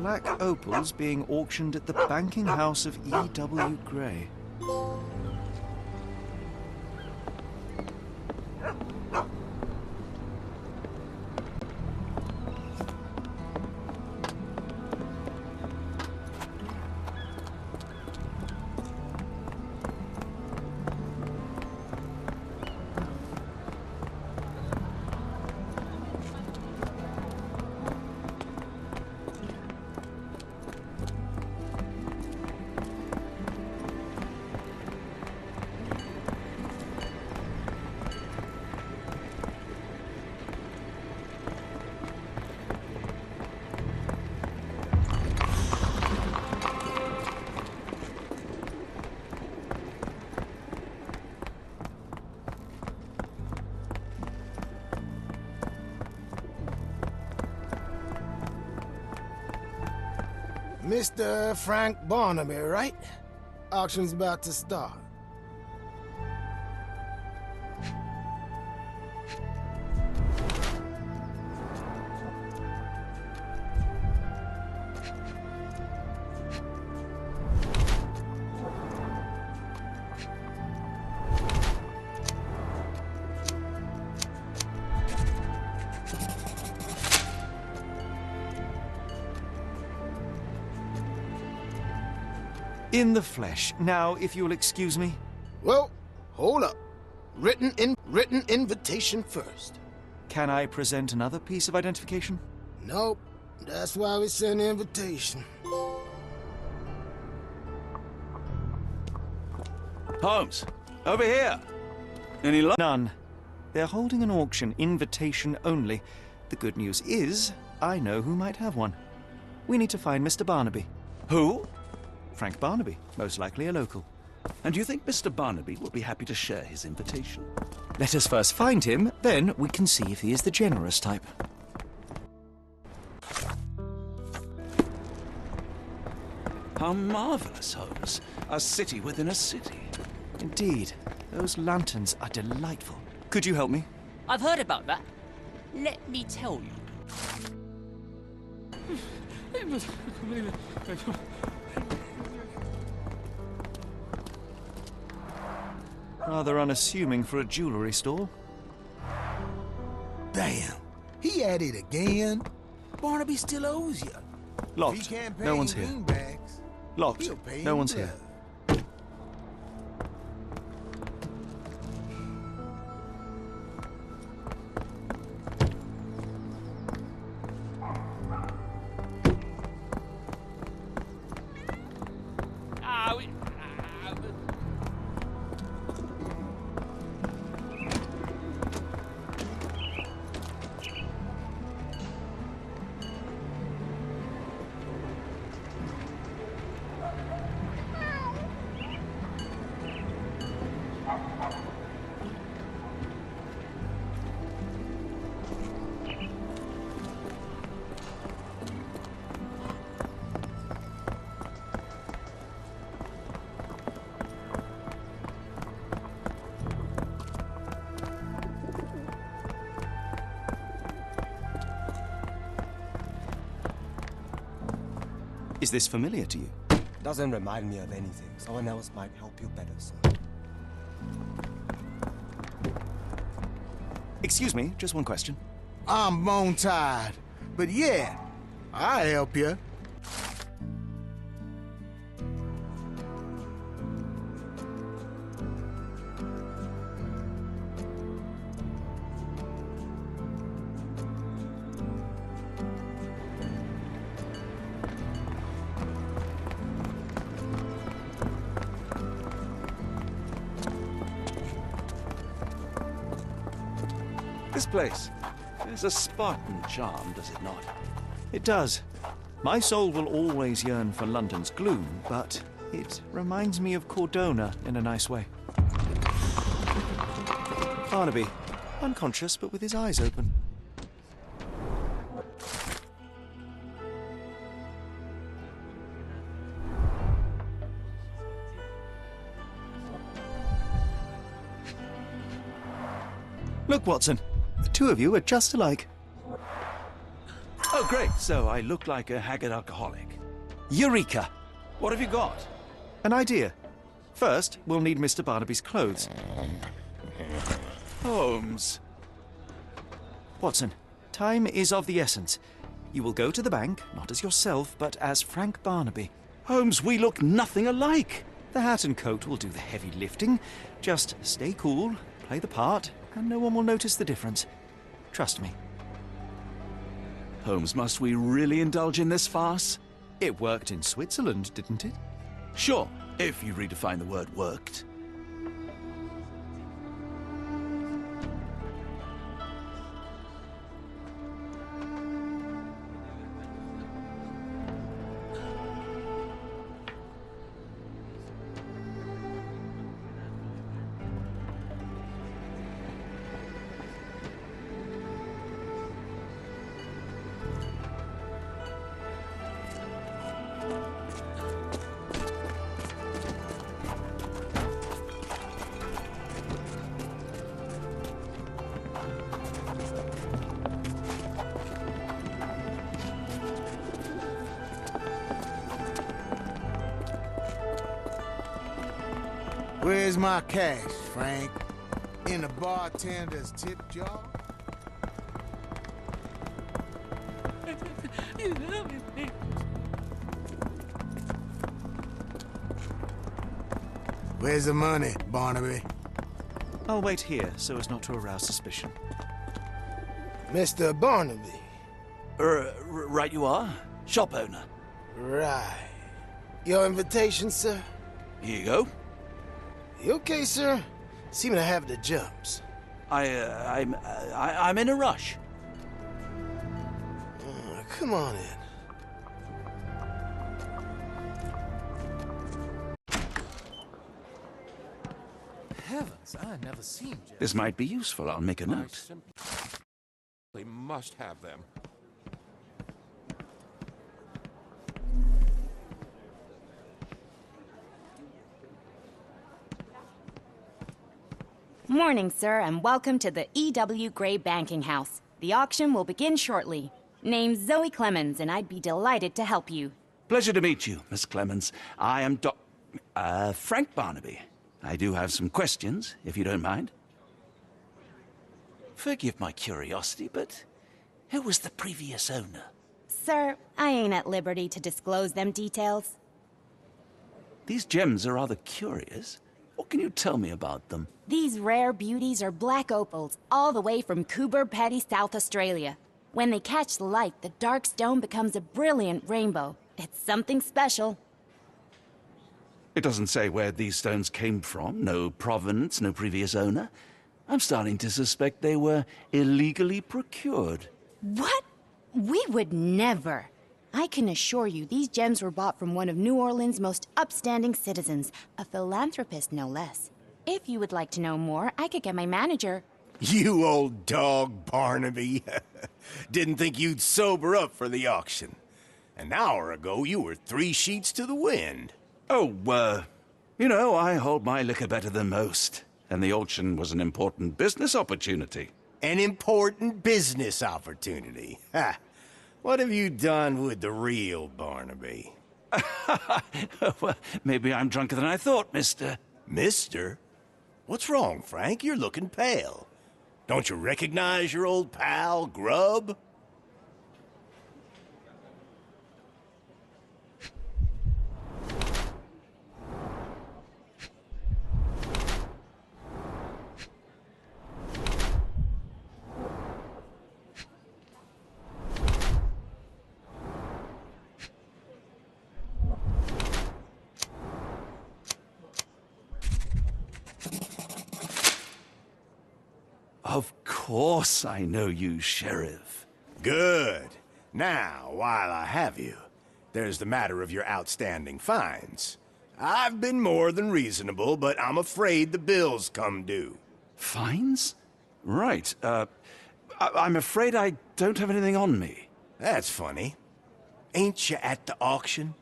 black opals being auctioned at the banking house of E.W. Gray. Mr. Frank Barnaby, right? Auction's about to start. In the flesh. Now, if you'll excuse me. Well, hold up. Written invitation first. Can I present another piece of identification? Nope. That's why we send the invitation. Holmes, over here. Any luck? None. They're holding an auction, invitation only. The good news is, I know who might have one. We need to find Mr. Barnaby. Who? Frank Barnaby, most likely a local. And do you think Mr. Barnaby will be happy to share his invitation? Let us first find him, then we can see if he is the generous type. How marvelous, Holmes. A city within a city. Indeed. Those lanterns are delightful. Could you help me? I've heard about that. Let me tell you. Rather unassuming for a jewelry store. Damn, he at it again. Barnaby still owes you. Locked. No one's here. Locked. No one's here. Is this familiar to you? Doesn't remind me of anything. Someone else might help you better, sir. Excuse me, just one question. I'm bone tired, but yeah, I'll help you. This place has a Spartan charm, does it not? It does. My soul will always yearn for London's gloom, but it reminds me of Cordona in a nice way. Barnaby, unconscious but with his eyes open. Look, Watson. The two of you are just alike. Oh, great. So I look like a haggard alcoholic. Eureka! What have you got? An idea. First, we'll need Mr. Barnaby's clothes. Holmes. Watson, time is of the essence. You will go to the bank, not as yourself, but as Frank Barnaby. Holmes, we look nothing alike. The hat and coat will do the heavy lifting. Just stay cool, play the part, and no one will notice the difference. Trust me. Holmes, must we really indulge in this farce? It worked in Switzerland, didn't it? Sure, if you redefine the word worked. Where's my cash, Frank? In the bartender's tip jar? Where's the money, Barnaby? I'll wait here so as not to arouse suspicion. Mr. Barnaby. Right you are. Shop owner. Right. Your invitation, sir? Here you go. You okay, sir? Seem to have the jumps. I'm in a rush. Come on in. Heavens, I never seen Jeff. This might be useful. I'll make a I note. simply must have them. Morning, sir, and welcome to the E.W. Gray Banking House. The auction will begin shortly. Name's Zoe Clemens, and I'd be delighted to help you. Pleasure to meet you, Miss Clemens. I am Frank Barnaby. I do have some questions, if you don't mind. Forgive my curiosity, but who was the previous owner? Sir, I ain't at liberty to disclose them details. These gems are rather curious. What can you tell me about them? These rare beauties are black opals, all the way from Coober Pedy, South Australia. When they catch the light, the dark stone becomes a brilliant rainbow. It's something special. It doesn't say where these stones came from. No provenance, no previous owner. I'm starting to suspect they were illegally procured. What? We would never. I can assure you these gems were bought from one of New Orleans' most upstanding citizens, a philanthropist no less. If you would like to know more, I could get my manager. You old dog, Barnaby. Didn't think you'd sober up for the auction. An hour ago, you were 3 sheets to the wind. Oh, you know, I hold my liquor better than most. And the auction was an important business opportunity. An important business opportunity. Ha! What have you done with the real Barnaby? Well, maybe I'm drunker than I thought, mister. Mister? What's wrong, Frank? You're looking pale. Don't you recognize your old pal, Grub? Of course I know you, Sheriff. Good. Now, while I have you, there's the matter of your outstanding fines. I've been more than reasonable, but I'm afraid the bills come due. Fines? Right, I'm afraid I don't have anything on me. That's funny. Ain't you at the auction?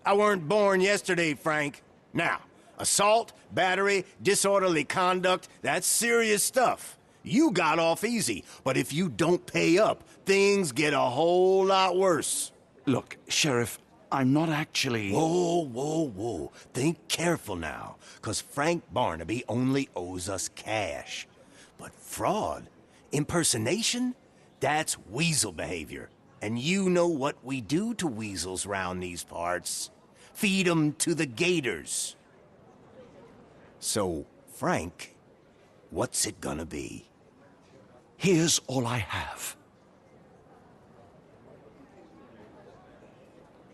I weren't born yesterday, Frank. Now, assault, battery, disorderly conduct, that's serious stuff. You got off easy, but if you don't pay up, things get a whole lot worse. Look, Sheriff, I'm not actually... Whoa, whoa, whoa. Think careful now, 'cause Frank Barnaby only owes us cash. But fraud, impersonation, that's weasel behavior. And you know what we do to weasels round these parts. Feed 'em to the gators. So, Frank, what's it gonna be? Here's all I have.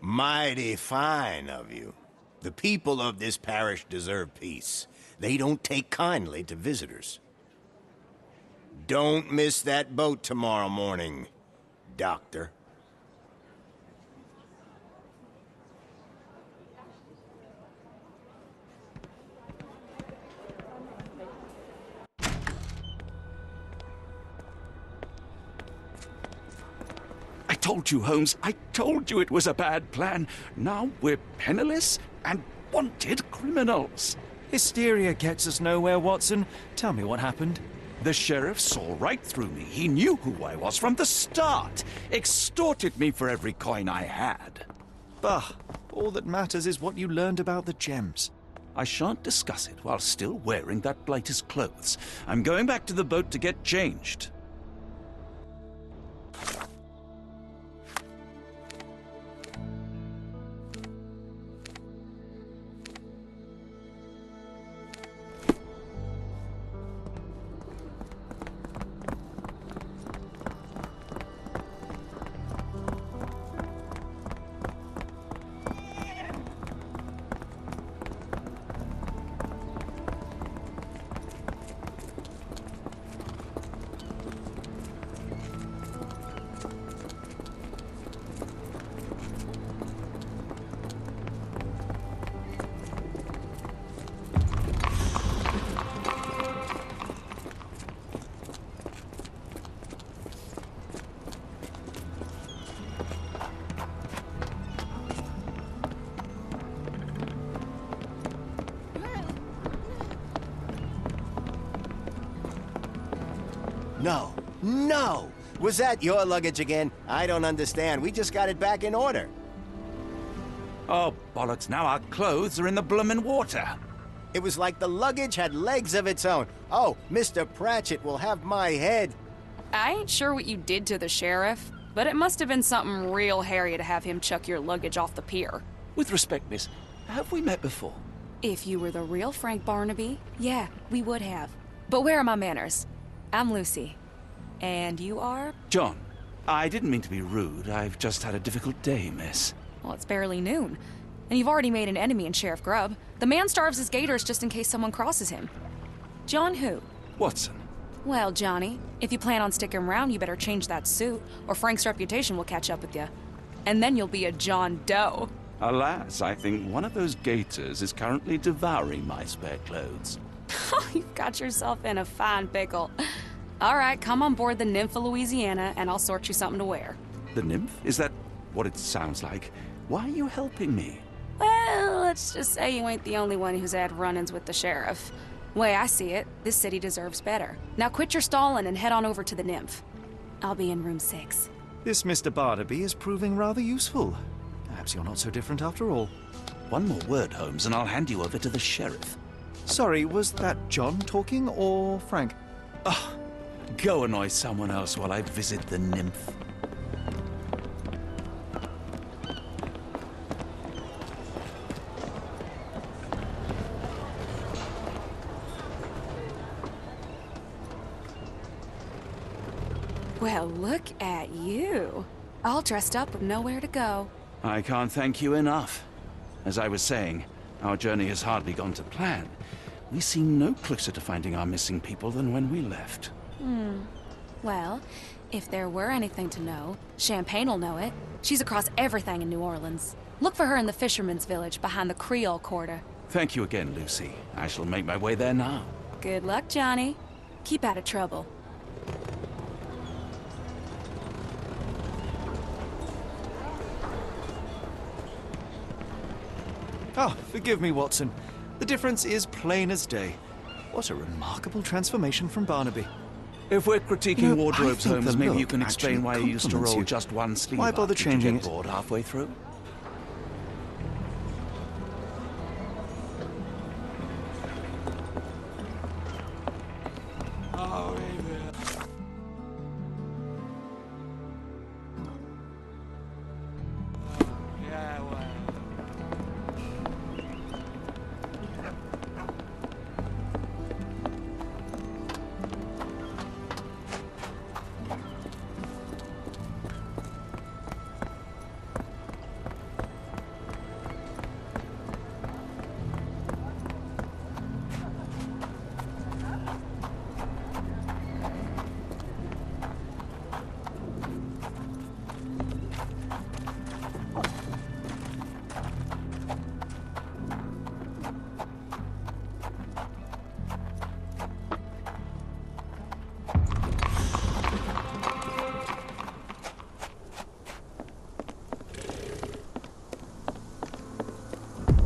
Mighty fine of you. The people of this parish deserve peace. They don't take kindly to visitors. Don't miss that boat tomorrow morning, Doctor. I told you, Holmes. I told you it was a bad plan. Now we're penniless and wanted criminals. Hysteria gets us nowhere, Watson. Tell me what happened. The sheriff saw right through me. He knew who I was from the start. Extorted me for every coin I had. Bah, all that matters is what you learned about the gems. I shan't discuss it while still wearing that blighter's clothes. I'm going back to the boat to get changed. No, no! Was that your luggage again? I don't understand. We just got it back in order. Oh, bollocks, now our clothes are in the bloomin' water. It was like the luggage had legs of its own. Oh, Mr. Pratchett will have my head. I ain't sure what you did to the sheriff, but it must have been something real hairy to have him chuck your luggage off the pier. With respect, miss, have we met before? If you were the real Frank Barnaby, yeah, we would have. But where are my manners? I'm Lucy. And you are? John. I didn't mean to be rude. I've just had a difficult day, miss. Well, it's barely noon. And you've already made an enemy in Sheriff Grubb. The man starves his gators just in case someone crosses him. John who? Watson. Well, Johnny, if you plan on sticking around, you better change that suit, or Frank's reputation will catch up with you. And then you'll be a John Doe. Alas, I think one of those gators is currently devouring my spare clothes. You've got yourself in a fine pickle. All right, come on board the Nymph of Louisiana, and I'll sort you something to wear. The nymph? Is that what it sounds like? Why are you helping me? Well, let's just say you ain't the only one who's had run-ins with the sheriff. Way I see it, this city deserves better. Now quit your stalling and head on over to the Nymph. I'll be in room 6. This Mr. Barnaby is proving rather useful. Perhaps you're not so different after all. One more word, Holmes, and I'll hand you over to the sheriff. Sorry, was that John talking or Frank? Oh, go annoy someone else while I visit the nymph. Well, look at you. All dressed up with nowhere to go. I can't thank you enough. As I was saying, our journey has hardly gone to plan. We seem no closer to finding our missing people than when we left. Well, if there were anything to know, Champagne'll know it. She's across everything in New Orleans. Look for her in the fisherman's village behind the Creole Quarter. Thank you again, Lucy. I shall make my way there now. Good luck, Johnny. Keep out of trouble. Ah, forgive me, Watson. The difference is plain as day. What a remarkable transformation from Barnaby. If we're critiquing You know, I wardrobes, think Holmes, the maybe look you can explain actually why you used to compliments roll you. just one sleeve Why bother up. Did you changing get it? bored halfway through?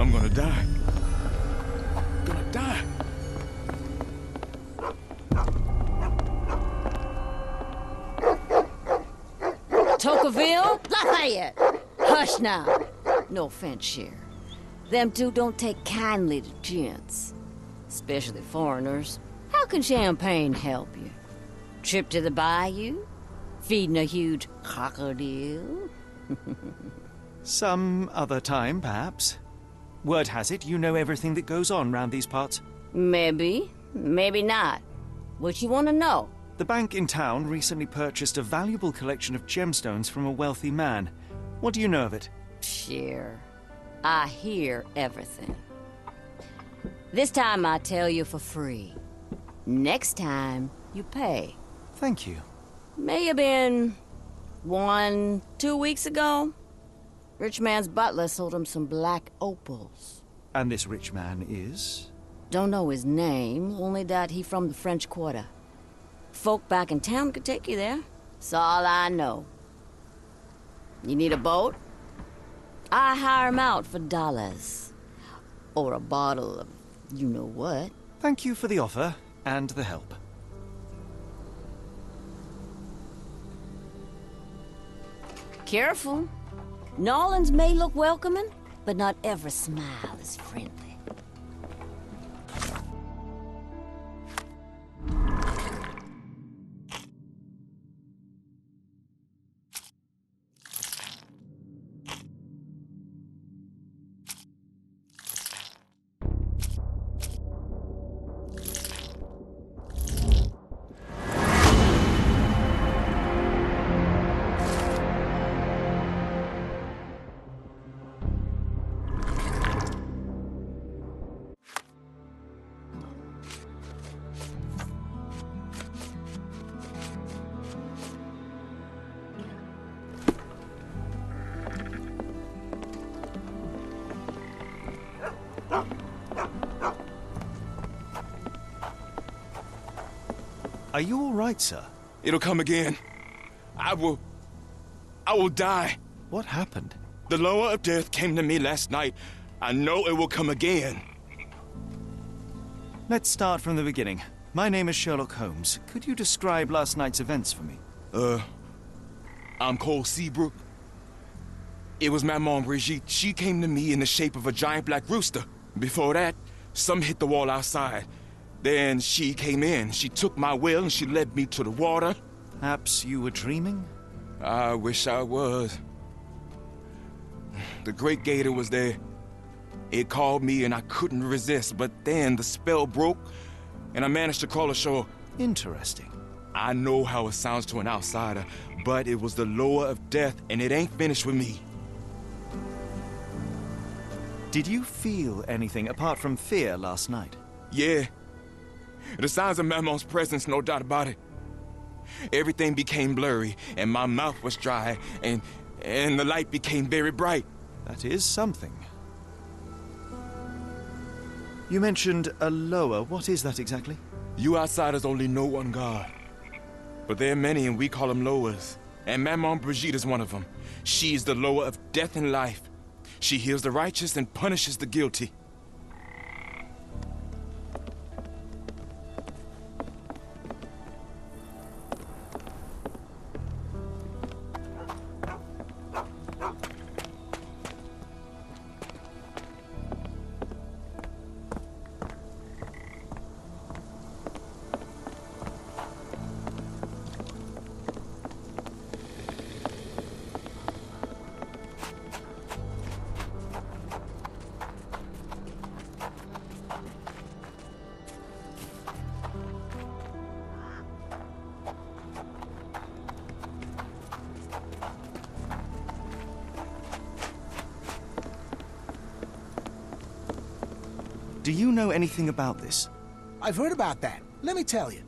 I'm gonna die. I'm gonna die. Tocqueville? Lafayette! Hush now. No offense, Sheriff. Them two don't take kindly to gents. Especially foreigners. How can champagne help you? Trip to the bayou? Feeding a huge crocodile? Some other time, perhaps. Word has it, you know everything that goes on round these parts. Maybe. Maybe not. What you want to know? The bank in town recently purchased a valuable collection of gemstones from a wealthy man. What do you know of it? Sure. I hear everything. This time I tell you for free. Next time, you pay. Thank you. May have been 2 weeks ago. Rich man's butler sold him some black opals. And this rich man is? Don't know his name, only that he from the French Quarter. Folk back in town could take you there. That's all I know. You need a boat? I hire him out for dollars. Or a bottle of you-know-what. Thank you for the offer and the help. Careful. Nolans may look welcoming, but not every smile is friendly. Are you all right, sir? It'll come again. I will die. What happened? The lower of death came to me last night. I know it will come again. Let's start from the beginning. My name is Sherlock Holmes. Could you describe last night's events for me? I'm Cole Seabrook. It was Maman Brigitte. She came to me in the shape of a giant black rooster. Before that, some hit the wall outside. Then she came in. She took my will and she led me to the water. Perhaps you were dreaming? I wish I was. The Great Gator was there. It called me and I couldn't resist, but then the spell broke and I managed to crawl ashore. Interesting. I know how it sounds to an outsider, but it was the lower of death and it ain't finished with me. Did you feel anything apart from fear last night? Yeah. The signs of Mamon's presence, no doubt about it. Everything became blurry, and my mouth was dry, and the light became very bright. That is something. You mentioned a lower. What is that exactly? You outsiders only know one God. But there are many, and we call them lowers. And Maman Brigitte is one of them. She is the lower of death and life. She heals the righteous and punishes the guilty. Do you know anything about this? I've heard about that. Let me tell you.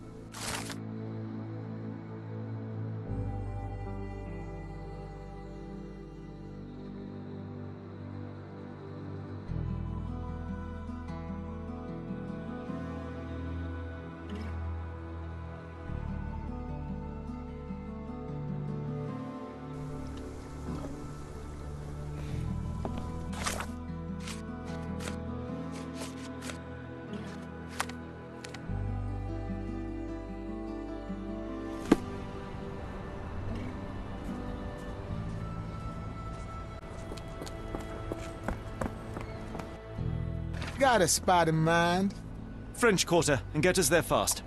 Got a spot in mind. French Quarter, and get us there fast.